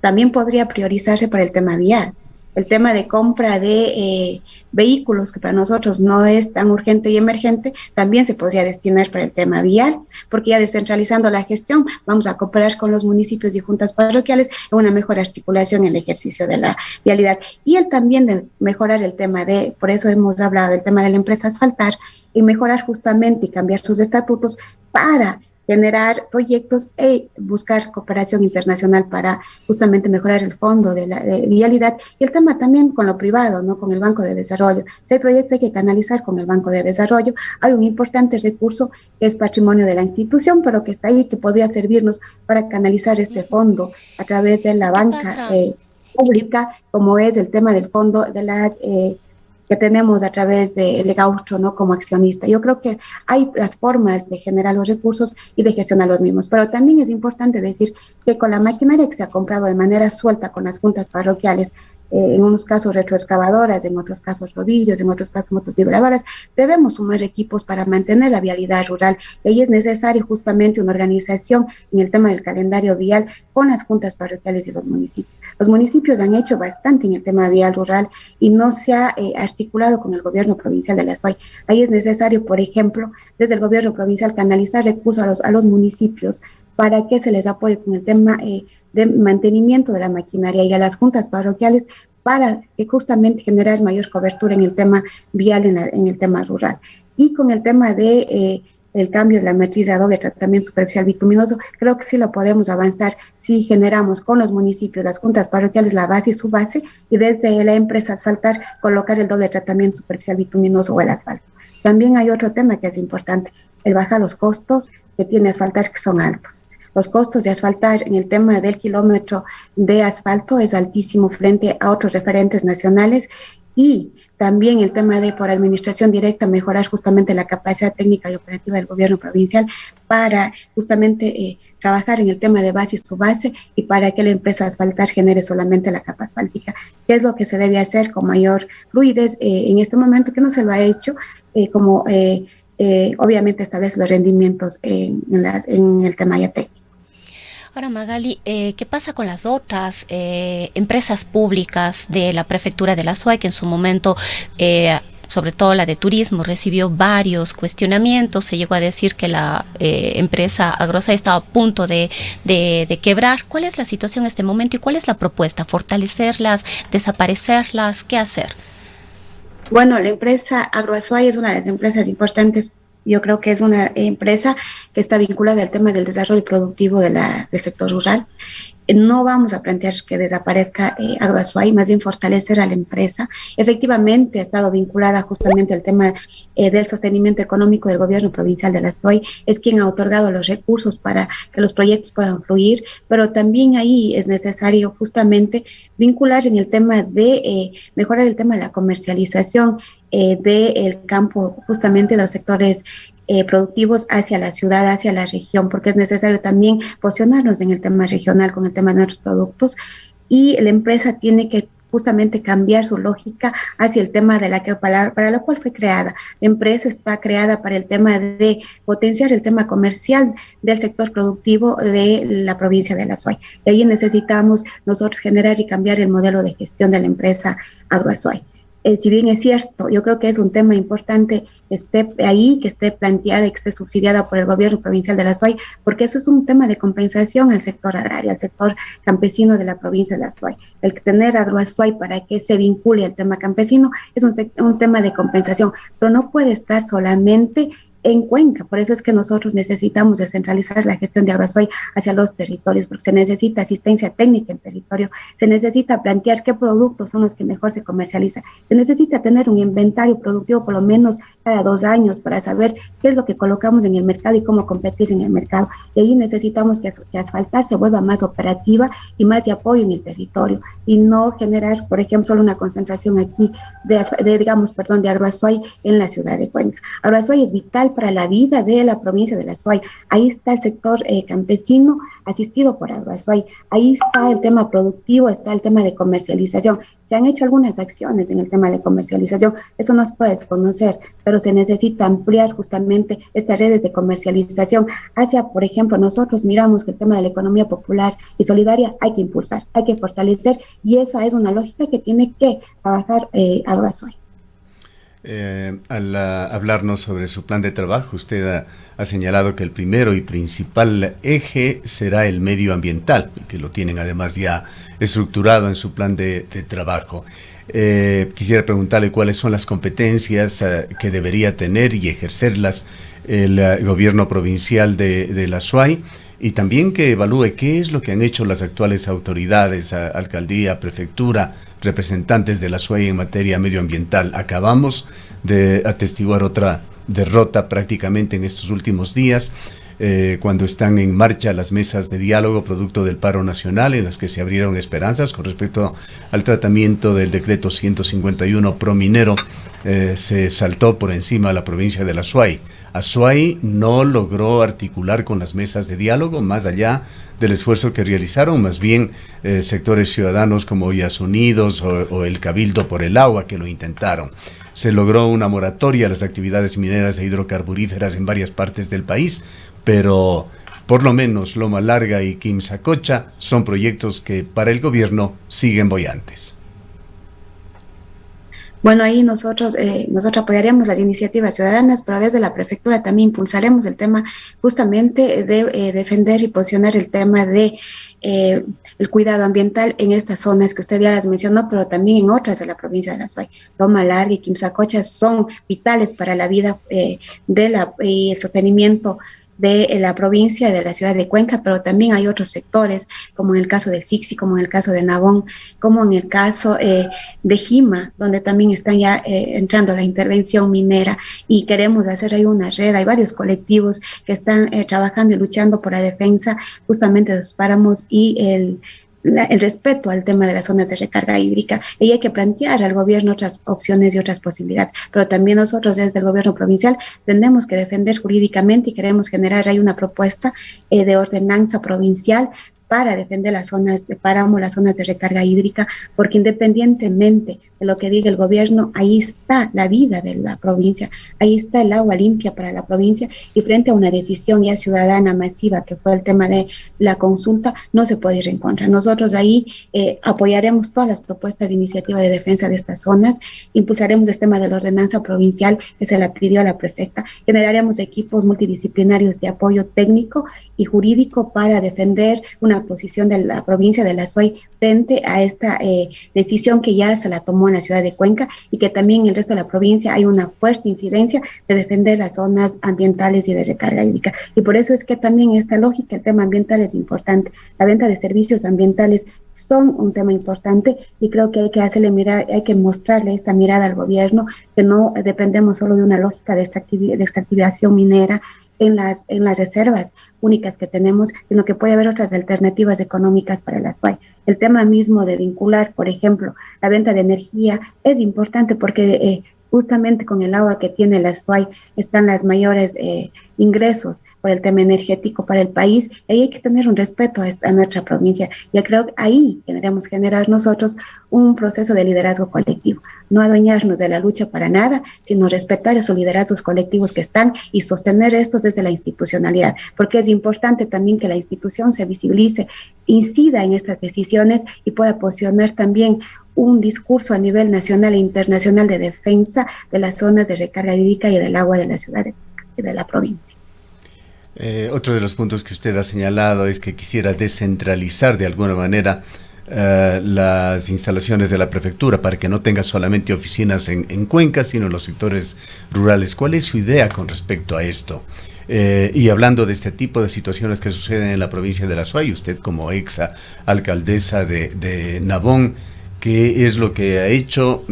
también podría priorizarse para el tema vial. el tema de compra de vehículos, que para nosotros no es tan urgente y emergente, también se podría destinar para el tema vial, porque ya descentralizando la gestión vamos a cooperar con los municipios y juntas parroquiales en una mejor articulación en el ejercicio de la vialidad. Y el también de mejorar el tema de, por eso hemos hablado del tema de la empresa Asfaltar, y mejorar justamente y cambiar sus estatutos para generar proyectos e buscar cooperación internacional para justamente mejorar el fondo de la vialidad y el tema también con lo privado, ¿no? Con el Banco de Desarrollo. Si hay proyectos hay que canalizar con el Banco de Desarrollo. Hay un importante recurso que es patrimonio de la institución, pero que está ahí, que podría servirnos para canalizar este fondo a través de la banca pública, como es el tema del fondo de las que tenemos a través del Gaucho, ¿no? Como accionista. Yo creo que hay las formas de generar los recursos y de gestionar los mismos, pero también es importante decir que con la maquinaria que se ha comprado de manera suelta con las juntas parroquiales, en unos casos retroexcavadoras, en otros casos rodillos, en otros casos motos vibradoras, debemos sumar equipos para mantener la vialidad rural. Y ahí es necesario justamente una organización en el tema del calendario vial con las juntas parroquiales y los municipios. Los municipios han hecho bastante en el tema vial rural y no se ha articulado con el gobierno provincial de la SOAY. Ahí es necesario, por ejemplo, desde el gobierno provincial canalizar recursos a los municipios para que se les apoye con el tema de mantenimiento de la maquinaria y a las juntas parroquiales para justamente generar mayor cobertura en el tema vial, en el tema rural. Y con el tema de el cambio de la matriz de doble tratamiento superficial bituminoso, creo que sí lo podemos avanzar si generamos con los municipios, las juntas parroquiales, la base y su base, y desde la empresa Asfaltar colocar el doble tratamiento superficial bituminoso o el asfalto. También hay otro tema que es importante, el bajar los costos que tiene Asfaltar, que son altos. Los costos de asfaltar en el tema del kilómetro de asfalto es altísimo frente a otros referentes nacionales, y también el tema de por administración directa mejorar justamente la capacidad técnica y operativa del gobierno provincial para justamente trabajar en el tema de base y subbase, y para que la empresa Asfaltar genere solamente la capa asfáltica, que es lo que se debe hacer con mayor fluidez en este momento, que no se lo ha hecho, obviamente establece los rendimientos en el tema ya técnico. Ahora, Magali, ¿qué pasa con las otras empresas públicas de la prefectura de la SOAY, que en su momento, sobre todo la de turismo, recibió varios cuestionamientos? Se llegó a decir que la empresa AgroSOAY estaba a punto de quebrar. ¿Cuál es la situación en este momento y cuál es la propuesta? ¿Fortalecerlas, desaparecerlas? ¿Qué hacer? Bueno, la empresa AgroSOAY es una de las empresas importantes. Yo creo que es una empresa que está vinculada al tema del desarrollo productivo del sector rural. No vamos a plantear que desaparezca AgroSOAY, más bien fortalecer a la empresa. Efectivamente, ha estado vinculada justamente al tema del sostenimiento económico del gobierno provincial de la SOAY. Es quien ha otorgado los recursos para que los proyectos puedan fluir, pero también ahí es necesario justamente vincular en el tema de mejorar el tema de la comercialización del campo, justamente de los sectores productivos hacia la ciudad, hacia la región, porque es necesario también posicionarnos en el tema regional con el tema de nuestros productos, y la empresa tiene que justamente cambiar su lógica hacia el tema de para la cual fue creada. La empresa está creada para el tema de potenciar el tema comercial del sector productivo de la provincia de la SOAY. Y ahí necesitamos nosotros generar y cambiar el modelo de gestión de la empresa AgroSOAY. Si bien es cierto, yo creo que es un tema importante que esté ahí, que esté planteada y que esté subsidiada por el gobierno provincial de la SOAY, porque eso es un tema de compensación al sector agrario, al sector campesino de la provincia de la SOAY. El tener AgroSOAY para que se vincule al tema campesino es un tema de compensación, pero no puede estar solamente en Cuenca. Por eso es que nosotros necesitamos descentralizar la gestión de AgroSOAY hacia los territorios, porque se necesita asistencia técnica en territorio, se necesita plantear qué productos son los que mejor se comercializan, se necesita tener un inventario productivo por lo menos cada 2 años para saber qué es lo que colocamos en el mercado y cómo competir en el mercado. Y ahí necesitamos que Asfaltar se vuelva más operativa y más de apoyo en el territorio, y no generar, por ejemplo, solo una concentración aquí de AgroSOAY en la ciudad de Cuenca. AgroSOAY es vital para la vida de la provincia de la Azuay. Ahí está el sector campesino asistido por Agroazuay. Ahí está el tema productivo, está el tema de comercialización. Se han hecho algunas acciones en el tema de comercialización, eso no se puede desconocer, pero se necesita ampliar justamente estas redes de comercialización hacia, por ejemplo, nosotros miramos que el tema de la economía popular y solidaria hay que impulsar, hay que fortalecer, y esa es una lógica que tiene que trabajar Agroazuay. Al hablarnos sobre su plan de trabajo, usted ha señalado que el primero y principal eje será el medioambiental, que lo tienen además ya estructurado en su plan de trabajo. Quisiera preguntarle cuáles son las competencias que debería tener y ejercerlas el gobierno provincial de la Azuay, y también que evalúe qué es lo que han hecho las actuales autoridades, alcaldía, prefectura, representantes de la Azuay en materia medioambiental. Acabamos de atestiguar otra derrota prácticamente en estos últimos días, cuando están en marcha las mesas de diálogo producto del paro nacional, en las que se abrieron esperanzas con respecto al tratamiento del decreto 151 prominero. Se saltó por encima a la provincia de la Azuay. Azuay no logró articular con las mesas de diálogo, más allá del esfuerzo que realizaron, más bien sectores ciudadanos como Ollas Unidos o el Cabildo por el Agua, que lo intentaron. Se logró una moratoria a las actividades mineras e hidrocarburíferas en varias partes del país, pero por lo menos Loma Larga y Quimsacocha son proyectos que para el gobierno siguen boyantes. Bueno, ahí nosotros apoyaríamos las iniciativas ciudadanas, pero desde la prefectura también impulsaremos el tema justamente de defender y posicionar el tema de el cuidado ambiental en estas zonas que usted ya las mencionó, pero también en otras de la provincia de la Azuay. Loma Larga y Quimsacocha son vitales para la vida y el sostenimiento de la provincia, de la ciudad de Cuenca, pero también hay otros sectores, como en el caso del Sixi, como en el caso de Nabón, como en el caso de Jima, donde también están ya entrando la intervención minera, y queremos hacer ahí una red. Hay varios colectivos que están trabajando y luchando por la defensa justamente de los páramos y el respeto al tema de las zonas de recarga hídrica, y hay que plantear al gobierno otras opciones y otras posibilidades, pero también nosotros desde el gobierno provincial tenemos que defender jurídicamente y queremos generar ahí una propuesta de ordenanza provincial para defender las zonas de páramo, las zonas de recarga hídrica, porque independientemente de lo que diga el gobierno, ahí está la vida de la provincia, ahí está el agua limpia para la provincia, y frente a una decisión ya ciudadana masiva, que fue el tema de la consulta, no se puede ir en contra. Nosotros ahí apoyaremos todas las propuestas de iniciativa de defensa de estas zonas, impulsaremos el tema de la ordenanza provincial que se la pidió a la prefecta, generaremos equipos multidisciplinarios de apoyo técnico y jurídico para defender una posición de la provincia de la Azuay frente a esta decisión que ya se la tomó en la ciudad de Cuenca, y que también en el resto de la provincia hay una fuerte incidencia de defender las zonas ambientales y de recarga hídrica. Y por eso es que también esta lógica, el tema ambiental es importante. La venta de servicios ambientales son un tema importante, y creo que hay que hacerle mirar, hay que mostrarle esta mirada al gobierno, que no dependemos solo de una lógica de extractivación minera en las reservas únicas que tenemos, sino que puede haber otras alternativas económicas para la Azuay. El tema mismo de vincular, por ejemplo, la venta de energía es importante, porque justamente con el agua que tiene la Azuay están los mayores ingresos por el tema energético para el país, y ahí hay que tener un respeto a nuestra provincia. Yo creo que ahí queremos generar nosotros un proceso de liderazgo colectivo, no adueñarnos de la lucha para nada, sino respetar esos liderazgos colectivos que están y sostener estos desde la institucionalidad, porque es importante también que la institución se visibilice, incida en estas decisiones y pueda posicionar también un discurso a nivel nacional e internacional de defensa de las zonas de recarga hídrica y del agua de la ciudad y de la provincia. Otro de los puntos que usted ha señalado es que quisiera descentralizar de alguna manera las instalaciones de la prefectura para que no tenga solamente oficinas en Cuenca, sino en los sectores rurales. ¿Cuál es su idea con respecto a esto? Y hablando de este tipo de situaciones que suceden en la provincia de la Azuay, usted como ex alcaldesa de Nabón, ¿Qué es lo que ha hecho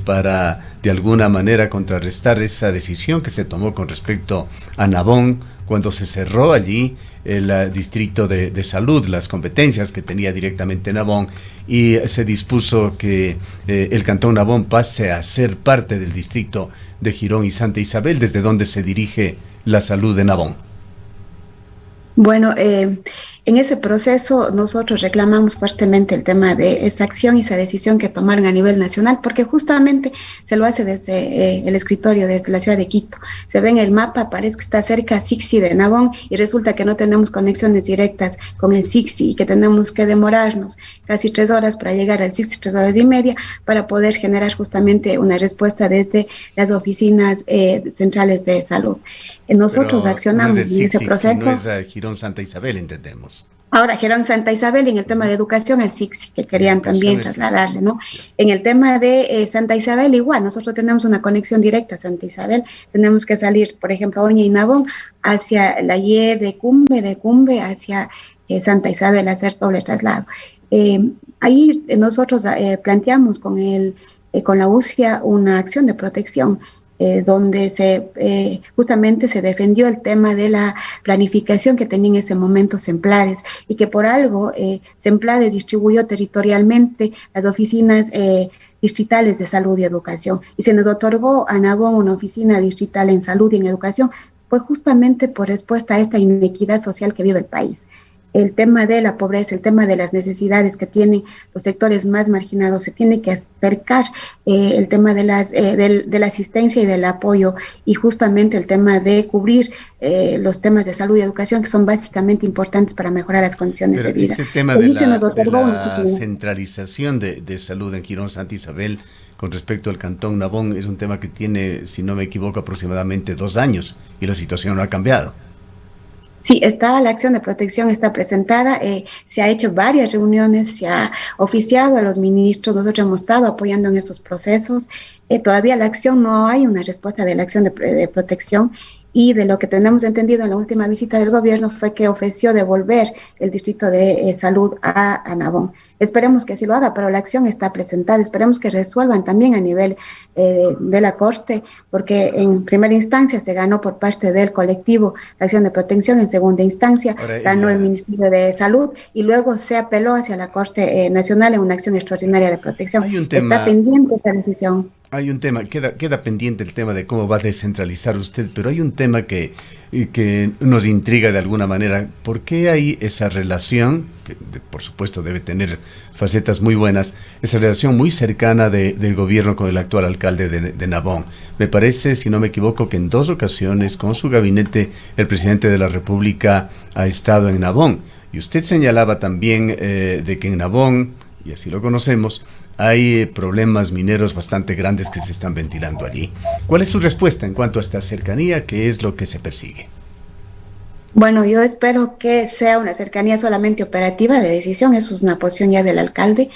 para de alguna manera contrarrestar esa decisión que se tomó con respecto a Nabón cuando se cerró allí el distrito de salud, las competencias que tenía directamente Nabón, y se dispuso que el Cantón Nabón pase a ser parte del distrito de Girón y Santa Isabel, desde donde se dirige la salud de Nabón? Bueno, en ese proceso nosotros reclamamos fuertemente el tema de esa acción y esa decisión que tomaron a nivel nacional, porque justamente se lo hace desde el escritorio, desde la ciudad de Quito. Se ve en el mapa, parece que está cerca Sixi de Nabón y resulta que no tenemos conexiones directas con el Sixi y que tenemos que demorarnos casi 3 horas para llegar al Sixi, 3 horas y media, para poder generar justamente una respuesta desde las oficinas centrales de salud. Nosotros accionamos no es en ese proceso. Si no es Girón Santa Isabel, entendemos. Ahora, Girón Santa Isabel, en el tema de educación, el SICSI, que querían también trasladarle, ¿no? En el tema de Santa Isabel, igual, nosotros tenemos una conexión directa a Santa Isabel, tenemos que salir, por ejemplo, Oña y Nabón, hacia la Y de Cumbe hacia Santa Isabel, hacer doble traslado. Ahí nosotros planteamos con la UCIA una acción de protección, donde justamente se defendió el tema de la planificación que tenía en ese momento Semplades y que por algo Semplades distribuyó territorialmente las oficinas distritales de salud y educación y se nos otorgó a Nabón una oficina distrital en salud y en educación, pues justamente por respuesta a esta inequidad social que vive el país. El tema de la pobreza, el tema de las necesidades que tienen los sectores más marginados, se tiene que acercar el tema de la asistencia y del apoyo y justamente el tema de cubrir los temas de salud y educación que son básicamente importantes para mejorar las condiciones de vida. Pero este tema de la centralización de salud en Girón Santa Isabel con respecto al Cantón Nabón es un tema que tiene, si no me equivoco, aproximadamente 2 años y la situación no ha cambiado. Sí, la acción de protección está presentada, se ha hecho varias reuniones, se ha oficiado a los ministros, nosotros hemos estado apoyando en estos procesos, todavía la acción no hay una respuesta de la acción de protección y de lo que tenemos entendido en la última visita del gobierno fue que ofreció devolver el distrito de salud a Nabón. Esperemos que así lo haga, pero la acción está presentada, esperemos que resuelvan también a nivel de la Corte, porque en primera instancia se ganó por parte del colectivo la acción de protección, en segunda instancia ganó el Ministerio de Salud y luego se apeló hacia la Corte Nacional en una acción extraordinaria de protección. Está pendiente esa decisión. Hay un tema, queda pendiente el tema de cómo va a descentralizar usted, pero hay un tema que nos intriga de alguna manera. ¿Por qué hay esa relación, que por supuesto debe tener facetas muy buenas, esa relación muy cercana del gobierno con el actual alcalde de Nabón? Me parece, si no me equivoco, que en 2 ocasiones con su gabinete el presidente de la República ha estado en Nabón. Y usted señalaba también de que en Nabón, y así lo conocemos, hay problemas mineros bastante grandes que se están ventilando allí. ¿Cuál es su respuesta en cuanto a esta cercanía? ¿Qué es lo que se persigue? Bueno, yo espero que sea una cercanía solamente operativa de decisión, eso es una posición ya del alcalde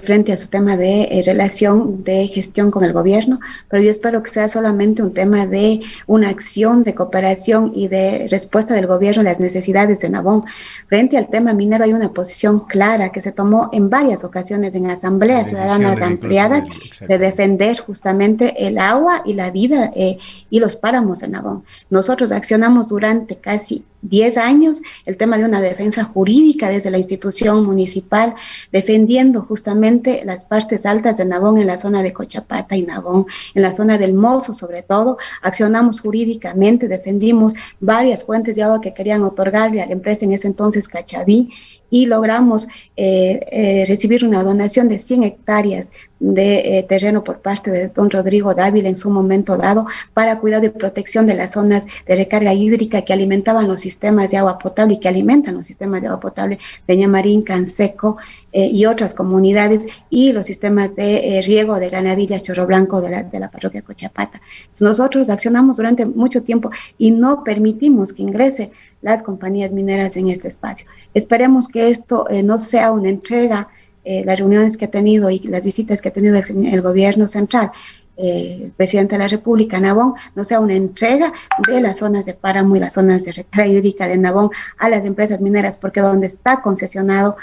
frente a su tema de relación de gestión con el gobierno, pero yo espero que sea solamente un tema de una acción de cooperación y de respuesta del gobierno a las necesidades de Nabón. Frente al tema minero hay una posición clara que se tomó en varias ocasiones en asambleas ciudadanas ampliadas de defender justamente el agua y la vida y los páramos de Nabón. Nosotros accionamos durante casi 10 años el tema de una defensa jurídica desde la institución municipal, defendiendo justamente las partes altas de Nabón en la zona de Cochapata y Nabón, en la zona del Mozo sobre todo, accionamos jurídicamente, defendimos varias fuentes de agua que querían otorgarle a la empresa en ese entonces Cachaví y logramos recibir una donación de 100 hectáreas de terreno por parte de don Rodrigo Dávila en su momento dado para cuidado y protección de las zonas de recarga hídrica que alimentaban los sistemas de agua potable y que alimentan los sistemas de agua potable de Ñamarín, Canseco y otras comunidades y los sistemas de riego de Granadillas, Chorro Blanco de la parroquia Cochapata. Entonces, nosotros accionamos durante mucho tiempo y no permitimos que ingrese las compañías mineras en este espacio. Esperemos que esto no sea una entrega las reuniones que ha tenido y las visitas que ha tenido el gobierno central, el presidente de la República, Nabón, no sea una entrega de las zonas de páramo y las zonas de recarga hídrica de Nabón a las empresas mineras, porque donde está concesionado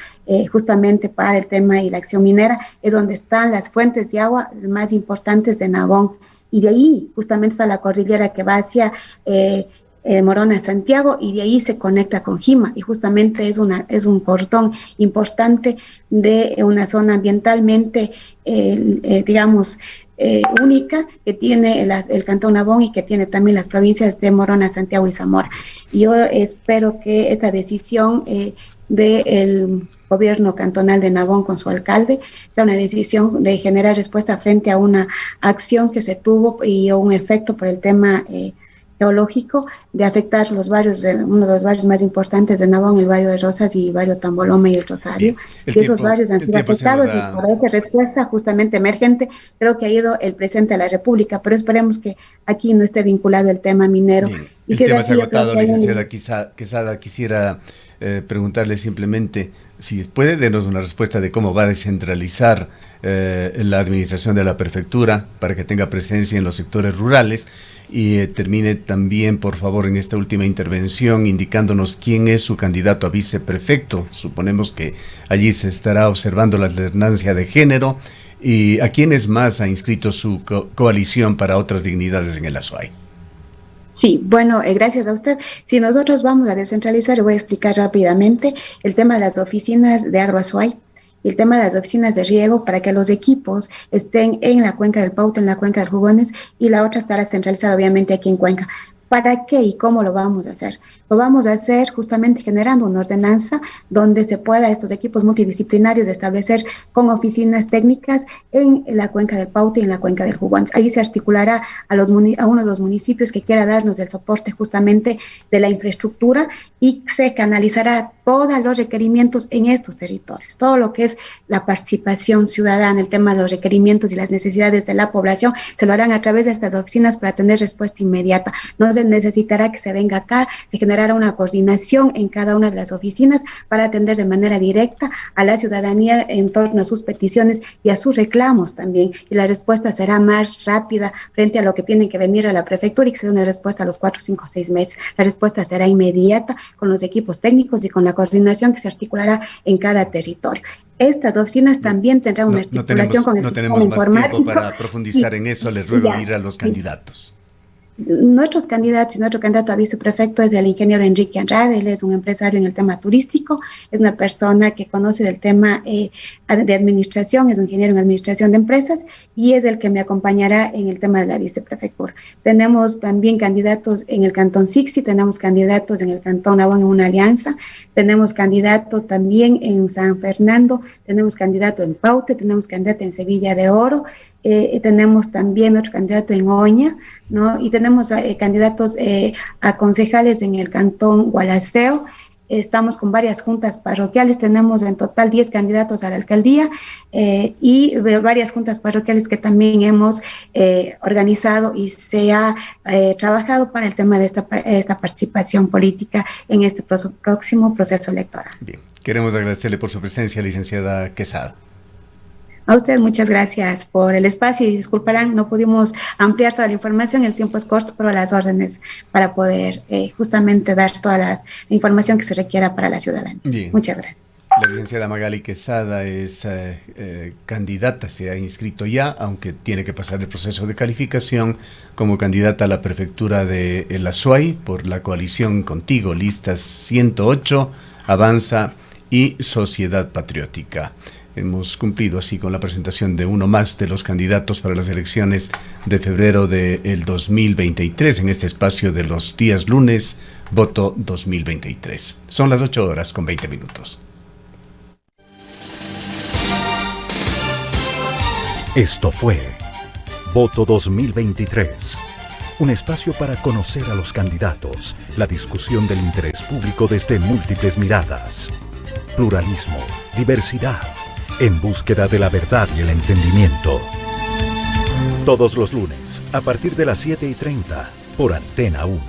justamente para el tema y la acción minera es donde están las fuentes de agua más importantes de Nabón, y de ahí justamente está la cordillera que va hacia Morona, Santiago, y de ahí se conecta con Jima, y justamente es un cordón importante de una zona ambientalmente, digamos, única, que tiene el Cantón Nabón y que tiene también las provincias de Morona, Santiago y Zamora. Y yo espero que esta decisión del gobierno cantonal de Nabón con su alcalde sea una decisión de generar respuesta frente a una acción que se tuvo y un efecto por el tema geológico de afectar los barrios, uno de los barrios más importantes de Nabón, el barrio de Rosas y el barrio Tamboloma y el Rosario, y esos barrios han sido afectados, y por esa respuesta justamente emergente creo que ha ido el presidente de la República, pero esperemos que aquí no esté vinculado el tema minero. Bien. El tema se ha agotado, licenciada Quesada. Quisiera preguntarle simplemente si puede darnos una respuesta de cómo va a descentralizar la administración de la prefectura para que tenga presencia en los sectores rurales, y termine también, por favor, en esta última intervención indicándonos quién es su candidato a viceprefecto. Suponemos que allí se estará observando la alternancia de género, y a quiénes más ha inscrito su coalición para otras dignidades en el Azuay. Sí, bueno, gracias a usted. Si nosotros vamos a descentralizar, voy a explicar rápidamente el tema de las oficinas de Agroazuay y el tema de las oficinas de riego, para que los equipos estén en la cuenca del Pauta, en la cuenca del Jugones, y la otra estará centralizada obviamente aquí en Cuenca. ¿Para qué y cómo lo vamos a hacer? Lo vamos a hacer justamente generando una ordenanza donde se pueda estos equipos multidisciplinarios establecer con oficinas técnicas en la cuenca del Pauta y en la cuenca del Jugones. Ahí se articulará a uno de los municipios que quiera darnos el soporte justamente de la infraestructura, y se canalizará todos los requerimientos en estos territorios, todo lo que es la participación ciudadana, el tema de los requerimientos y las necesidades de la población, se lo harán a través de estas oficinas para tener respuesta inmediata. No se necesitará que se venga acá, se generará una coordinación en cada una de las oficinas para atender de manera directa a la ciudadanía en torno a sus peticiones y a sus reclamos también, y la respuesta será más rápida frente a lo que tienen que venir a la prefectura y que se dé una respuesta a los 4, 5, 6 meses. La respuesta será inmediata con los equipos técnicos y con la coordinación que se articulará en cada territorio. Estas oficinas también tendrán una articulación con el sistema informático. No tenemos más tiempo para profundizar en eso, les ruego ir a los candidatos. Nuestro candidato a viceprefecto es el ingeniero Enrique Andrade. Él es un empresario en el tema turístico, es una persona que conoce del tema de administración, es un ingeniero en administración de empresas, y es el que me acompañará en el tema de la viceprefectura. Tenemos también candidatos en el cantón Sixi, tenemos candidatos en el cantón Nabón en una alianza, tenemos candidato también en San Fernando, tenemos candidato en Paute, tenemos candidato en Sevilla de Oro, tenemos también otro candidato en Oña, ¿no? Y tenemos candidatos a concejales en el cantón Gualaceo. Estamos con varias juntas parroquiales, tenemos en total 10 candidatos a la alcaldía y varias juntas parroquiales que también hemos organizado, y se ha trabajado para el tema de esta participación política en este próximo proceso electoral. Bien, queremos agradecerle por su presencia, licenciada Quesada. A usted muchas gracias por el espacio, y disculparán, no pudimos ampliar toda la información, el tiempo es corto, pero las órdenes para poder justamente dar toda la información que se requiera para la ciudadanía. Bien. Muchas gracias. La licenciada Magali Quesada es candidata, se ha inscrito ya, aunque tiene que pasar el proceso de calificación como candidata a la prefectura de El Azuay por la coalición Contigo, listas 108, Avanza y Sociedad Patriótica. Hemos cumplido así con la presentación de uno más de los candidatos para las elecciones de febrero del 2023 en este espacio de los días lunes, Voto 2023. Son las 8:20. Esto fue Voto 2023, un espacio para conocer a los candidatos, la discusión del interés público desde múltiples miradas, pluralismo, diversidad, en búsqueda de la verdad y el entendimiento. Todos los lunes, a partir de las 7:30, por Antena 1.